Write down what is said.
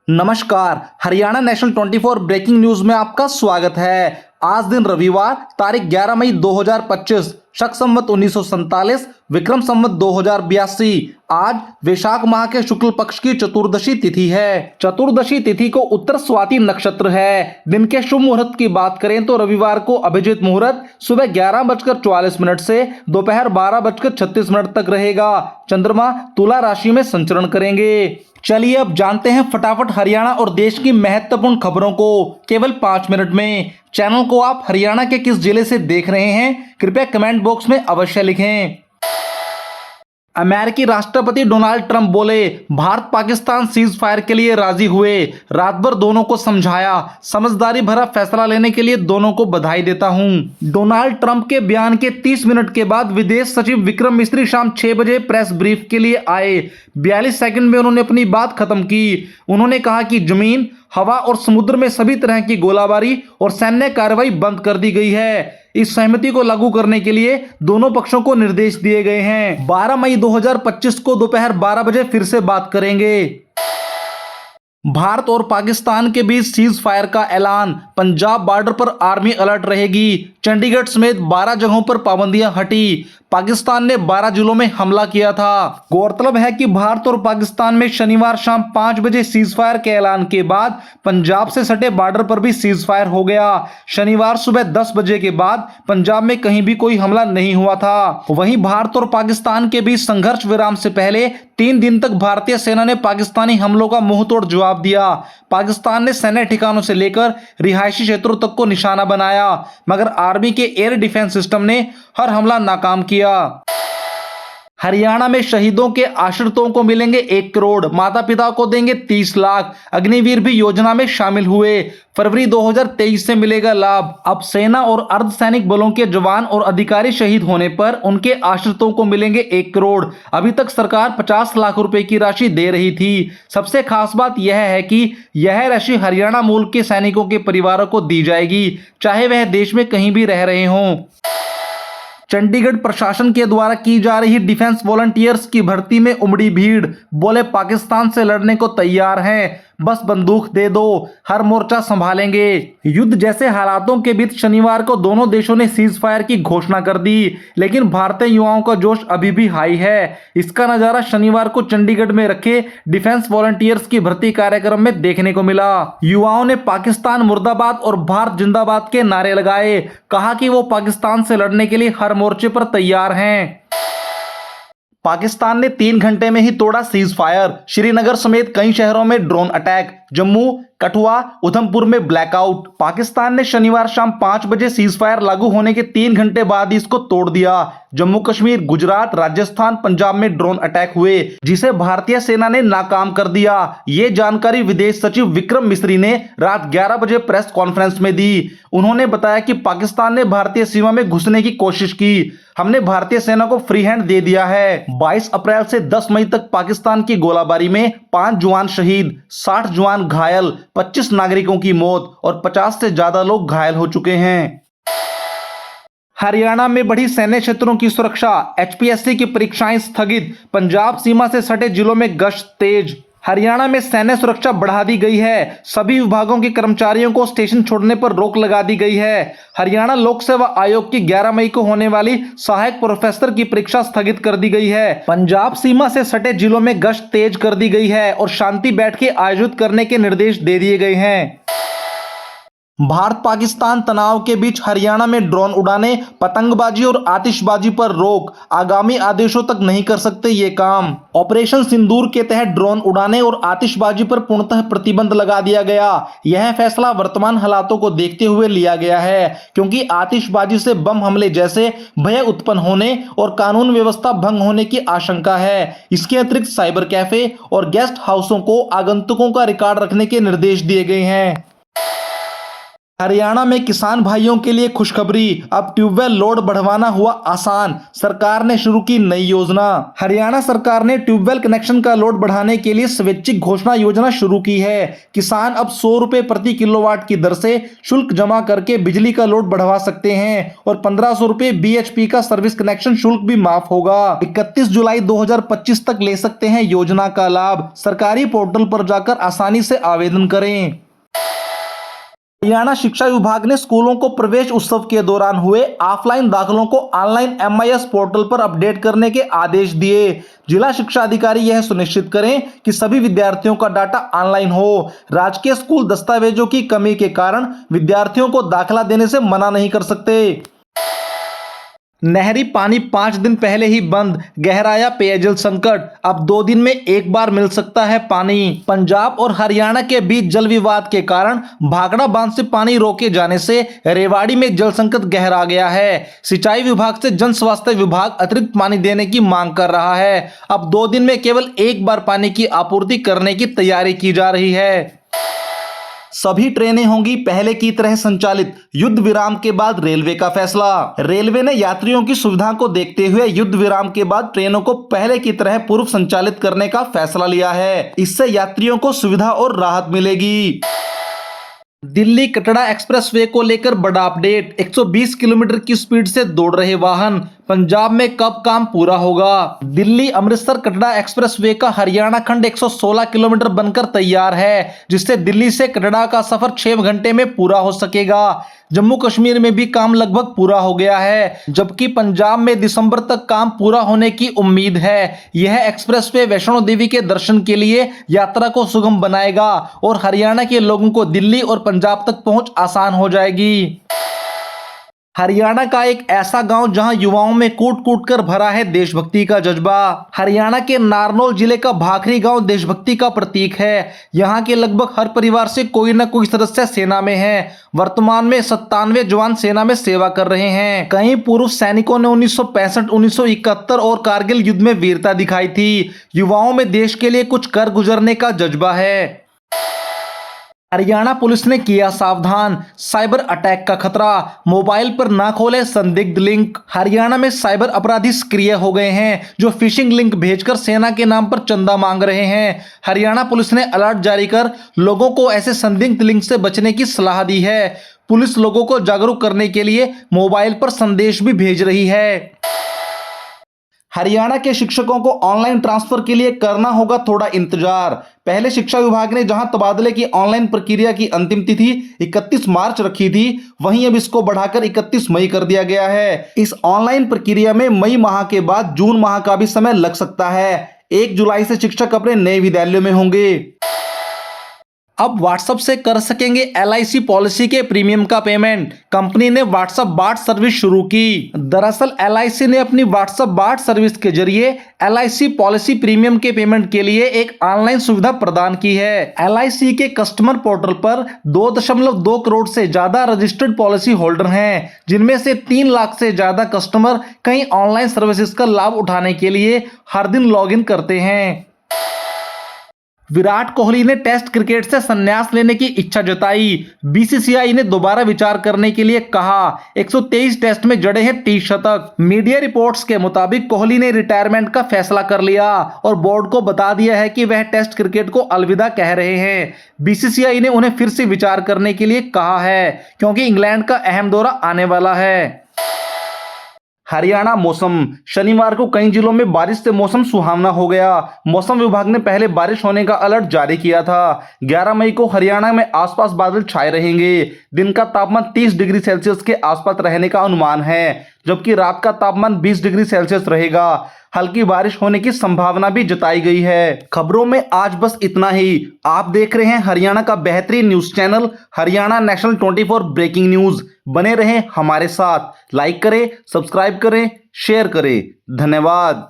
नमस्कार। Haryana national 24 breaking news में आपका स्वागत है। आज दिन रविवार तारीख 11 मई 2025 शक संवत 1947 विक्रम संवत 2082। आज वैशाख माह के शुक्ल पक्ष की चतुर्दशी तिथि है। चतुर्दशी तिथि को उत्तर स्वाति नक्षत्र है। दिन के शुभ मुहूर्त की बात करें तो रविवार को अभिजीत मुहूर्त सुबह 11:44 से दोपहर 12:36 तक रहेगा। चंद्रमा तुला राशि में संचरण करेंगे। चलिए अब जानते हैं फटाफट हरियाणा और देश की महत्वपूर्ण खबरों को केवल 5 मिनट में। चैनल को आप हरियाणा के किस जिले से देख रहे हैं कृपया कमेंट बॉक्स में अवश्य लिखें। अमेरिकी राष्ट्रपति डोनाल्ड ट्रंप बोले भारत पाकिस्तान सीज फायर के लिए राजी हुए। रात भर दोनों को समझाया। समझदारी भरा फैसला लेने के लिए दोनों को बधाई देता हूं। डोनाल्ड ट्रंप के बयान के 30 मिनट के बाद विदेश सचिव विक्रम मिस्री शाम 6 बजे प्रेस ब्रीफ के लिए आए। 42 सेकंड में उन्होंने अपनी बात खत्म की। उन्होंने कहा कि जमीन, हवा और समुद्र में सभी तरह की गोलाबारी और सैन्य कार्रवाई बंद कर दी गई है। इस सहमति को लागू करने के लिए दोनों पक्षों को निर्देश दिए गए हैं। 12 मई 2025 को दोपहर 12 बजे फिर से बात करेंगे। भारत और पाकिस्तान के बीच सीज फायर का ऐलान। पंजाब बॉर्डर पर आर्मी अलर्ट रहेगी। चंडीगढ़ समेत 12 जगहों पर पाबंदियां हटी। पाकिस्तान ने 12 जिलों में हमला किया था। गौरतलब है कि भारत और पाकिस्तान में शनिवार शाम 5 बजे सीज फायर के ऐलान के बाद पंजाब से सटे बॉर्डर पर भी सीज फायर हो गया। शनिवार सुबह 10 बजे के बाद पंजाब में कहीं भी कोई हमला नहीं हुआ था। वहीं भारत और पाकिस्तान के बीच संघर्ष विराम से पहले 3 दिन तक भारतीय सेना ने पाकिस्तानी हमलों का मुंहतोड़ जवाब दिया। पाकिस्तान ने सैन्य ठिकानों से लेकर रिहायशी क्षेत्रों तक को निशाना बनाया, मगर आर्मी के एयर डिफेंस सिस्टम ने हर हमला नाकाम किया। हरियाणा में शहीदों के आश्रितों को मिलेंगे 1 करोड़, माता पिता को देंगे 30 लाख। अग्निवीर भी योजना में शामिल हुए। फरवरी 2023 से मिलेगा लाभ। अब सेना और अर्धसैनिक बलों के जवान और अधिकारी शहीद होने पर उनके आश्रितों को मिलेंगे 1 करोड़। अभी तक सरकार 50 लाख रुपए की राशि दे रही थी। सबसे खास बात यह है कि यह राशि हरियाणा मूल के सैनिकों के परिवारों को दी जाएगी, चाहे वह देश में कहीं भी रह रहे हों। चंडीगढ़ प्रशासन के द्वारा की जा रही डिफेंस वॉलंटियर्स की भर्ती में उमड़ी भीड़। बोले पाकिस्तान से लड़ने को तैयार हैं, बस बंदूक दे दो, हर मोर्चा संभालेंगे। युद्ध जैसे हालातों के बीच शनिवार को दोनों देशों ने सीज फायर की घोषणा कर दी, लेकिन भारतीय युवाओं का जोश अभी भी हाई है। इसका नजारा शनिवार को चंडीगढ़ में रखे डिफेंस वॉलंटियर्स की भर्ती कार्यक्रम में देखने को मिला। युवाओं ने पाकिस्तान मुर्दाबाद और भारत जिंदाबाद के नारे लगाए। कहा कि वो पाकिस्तान से लड़ने के लिए हर मोर्चे पर तैयार हैं। पाकिस्तान ने 3 घंटे में ही तोड़ा सीज फायर। श्रीनगर समेत कई शहरों में ड्रोन अटैक। जम्मू, कठुआ, उधमपुर में ब्लैकआउट। पाकिस्तान ने शनिवार शाम 5 बजे सीज फायर लागू होने के 3 घंटे बाद इसको तोड़ दिया। जम्मू कश्मीर, गुजरात, राजस्थान, पंजाब में ड्रोन अटैक हुए, जिसे भारतीय सेना ने नाकाम कर दिया। ये जानकारी विदेश सचिव विक्रम मिस्री ने रात 11 बजे प्रेस कॉन्फ्रेंस में दी। उन्होंने बताया कि पाकिस्तान ने भारतीय सीमा में घुसने की कोशिश की। हमने भारतीय सेना को फ्री हैंड दे दिया है। 22 अप्रैल से 10 मई तक पाकिस्तान की गोलाबारी में 5 जवान शहीद, 60 जवान घायल, 25 नागरिकों की मौत और 50 से ज्यादा लोग घायल हो चुके हैं। हरियाणा में बढ़ी सैन्य क्षेत्रों की सुरक्षा। एचपीएससी की परीक्षाएं स्थगित। पंजाब सीमा से सटे जिलों में गश्त तेज। हरियाणा में सैन्य सुरक्षा बढ़ा दी गई है। सभी विभागों के कर्मचारियों को स्टेशन छोड़ने पर रोक लगा दी गई है। हरियाणा लोक सेवा आयोग की 11 मई को होने वाली सहायक प्रोफेसर की परीक्षा स्थगित कर दी गई है। पंजाब सीमा से सटे जिलों में गश्त तेज कर दी गई है और शांति बैठकें आयोजित करने के निर्देश दे दिए गए हैं। भारत पाकिस्तान तनाव के बीच हरियाणा में ड्रोन उड़ाने, पतंगबाजी और आतिशबाजी पर रोक। आगामी आदेशों तक नहीं कर सकते ये काम। ऑपरेशन सिंदूर के तहत ड्रोन उड़ाने और आतिशबाजी पर पूर्णतः प्रतिबंध लगा दिया गया। यह फैसला वर्तमान हालातों को देखते हुए लिया गया है, क्योंकि आतिशबाजी से बम हमले जैसे भय उत्पन्न होने और कानून व्यवस्था भंग होने की आशंका है। इसके अतिरिक्त साइबर कैफे और गेस्ट हाउसों को आगंतुकों का रिकॉर्ड रखने के निर्देश दिए गए हैं। हरियाणा में किसान भाइयों के लिए खुशखबरी, अब ट्यूबवेल लोड बढ़वाना हुआ आसान, सरकार ने शुरू की नई योजना। हरियाणा सरकार ने ट्यूबवेल कनेक्शन का लोड बढ़ाने के लिए स्वैच्छिक घोषणा योजना शुरू की है। किसान अब 100 रुपए प्रति किलोवाट की दर से शुल्क जमा करके बिजली का लोड बढ़वा सकते हैं और 1500 रुपए BHP का सर्विस कनेक्शन शुल्क भी माफ होगा। 31 जुलाई 2025 तक ले सकते हैं योजना का लाभ। सरकारी पोर्टल पर जाकर आसानी से आवेदन करें। हरियाणा शिक्षा विभाग ने स्कूलों को प्रवेश उत्सव के दौरान हुए ऑफलाइन दाखिलों को ऑनलाइन MIS पोर्टल पर अपडेट करने के आदेश दिए। जिला शिक्षा अधिकारी यह सुनिश्चित करें कि सभी विद्यार्थियों का डाटा ऑनलाइन हो। राजकीय स्कूल दस्तावेजों की कमी के कारण विद्यार्थियों को दाखिला देने से मना नहीं कर सकते। नहरी पानी 5 दिन पहले ही बंद, गहराया पेयजल संकट, अब 2 दिन में एक बार मिल सकता है पानी। पंजाब और हरियाणा के बीच जल विवाद के कारण भाखड़ा बांध से पानी रोके जाने से रेवाड़ी में जल संकट गहरा गया है। सिंचाई विभाग से जन स्वास्थ्य विभाग अतिरिक्त पानी देने की मांग कर रहा है। अब 2 दिन में केवल एक बार पानी की आपूर्ति करने की तैयारी की जा रही है। सभी ट्रेनें होंगी पहले की तरह संचालित, युद्ध विराम के बाद रेलवे का फैसला। रेलवे ने यात्रियों की सुविधा को देखते हुए युद्ध विराम के बाद ट्रेनों को पहले की तरह पूर्व संचालित करने का फैसला लिया है। इससे यात्रियों को सुविधा और राहत मिलेगी। दिल्ली कटरा एक्सप्रेसवे को लेकर बड़ा अपडेट, 120 किलोमीटर की स्पीड से दौड़ रहे वाहन, पंजाब में कब काम पूरा होगा। दिल्ली अमृतसर कटरा एक्सप्रेसवे का हरियाणा खंड 116 किलोमीटर बनकर तैयार है, जिससे दिल्ली से कटरा का सफर 6 घंटे में पूरा हो सकेगा। जम्मू कश्मीर में भी काम लगभग पूरा हो गया है, जबकि पंजाब में दिसंबर तक काम पूरा होने की उम्मीद है। यह एक्सप्रेसवे वैष्णो देवी के दर्शन के लिए यात्रा को सुगम बनाएगा और हरियाणा के लोगों को दिल्ली और पंजाब तक पहुंच आसान हो जाएगी। हरियाणा का एक ऐसा गांव जहां युवाओं में कूट कूट कर भरा है देशभक्ति का जज्बा। हरियाणा के नारनौल जिले का भाखरी गांव देशभक्ति का प्रतीक है। यहां के लगभग हर परिवार से कोई न कोई सदस्य सेना में है। वर्तमान में 97 जवान सेना में सेवा कर रहे हैं। कई पूर्व सैनिकों ने 1965, 1971 और कारगिल युद्ध में वीरता दिखाई थी। युवाओं में देश के लिए कुछ कर गुजरने का जज्बा है। हरियाणा पुलिस ने किया सावधान, साइबर अटैक का खतरा, मोबाइल पर ना खोले संदिग्ध लिंक। हरियाणा में साइबर अपराधी सक्रिय हो गए हैं जो फिशिंग लिंक भेजकर सेना के नाम पर चंदा मांग रहे हैं। हरियाणा पुलिस ने अलर्ट जारी कर लोगों को ऐसे संदिग्ध लिंक से बचने की सलाह दी है। पुलिस लोगों को जागरूक करने के लिए मोबाइल पर संदेश भी भेज रही है। हरियाणा के शिक्षकों को ऑनलाइन ट्रांसफर के लिए करना होगा थोड़ा इंतजार। पहले शिक्षा विभाग ने जहां तबादले की ऑनलाइन प्रक्रिया की अंतिम तिथि 31 मार्च रखी थी, वहीं अब इसको बढ़ाकर 31 मई कर दिया गया है। इस ऑनलाइन प्रक्रिया में मई माह के बाद जून माह का भी समय लग सकता है। 1 जुलाई से शिक्षक अपने नए विद्यालयों में होंगे। अब व्हाट्सएप से कर सकेंगे LIC पॉलिसी के प्रीमियम का पेमेंट। कंपनी ने व्हाट्सएप बार्ट सर्विस शुरू की। दरअसल LIC ने अपनी व्हाट्सएप बार्ट सर्विस के जरिए LIC पॉलिसी प्रीमियम के पेमेंट के लिए एक ऑनलाइन सुविधा प्रदान की है। LIC के कस्टमर पोर्टल पर 2.2 करोड़ से ज्यादा रजिस्टर्ड पॉलिसी होल्डर हैं, जिनमें से 3 लाख से ज्यादा कस्टमर कई ऑनलाइन सर्विसेज का लाभ उठाने के लिए हर दिन लॉगिन करते हैं। विराट कोहली ने टेस्ट क्रिकेट से संन्यास लेने की इच्छा जताई। BCCI ने दोबारा विचार करने के लिए कहा। 123 टेस्ट में जड़े हैं 30 शतक। मीडिया रिपोर्ट्स के मुताबिक कोहली ने रिटायरमेंट का फैसला कर लिया और बोर्ड को बता दिया है कि वह टेस्ट क्रिकेट को अलविदा कह रहे हैं। BCCI ने उन्हें फिर से विचार करने के लिए कहा है, क्योंकि इंग्लैंड का अहम दौरा आने वाला है। हरियाणा मौसम, शनिवार को कई जिलों में बारिश से मौसम सुहावना हो गया। मौसम विभाग ने पहले बारिश होने का अलर्ट जारी किया था। 11 मई को हरियाणा में आसपास बादल छाए रहेंगे। दिन का तापमान 30 डिग्री सेल्सियस के आसपास रहने का अनुमान है, जबकि रात का तापमान 20 डिग्री सेल्सियस रहेगा। हल्की बारिश होने की संभावना भी जताई गई है। खबरों में आज बस इतना ही। आप देख रहे हैं हरियाणा का बेहतरीन news channel Haryana national 24 breaking news. बने रहें हमारे साथ। लाइक करें, सब्सक्राइब करें, शेयर करें। धन्यवाद।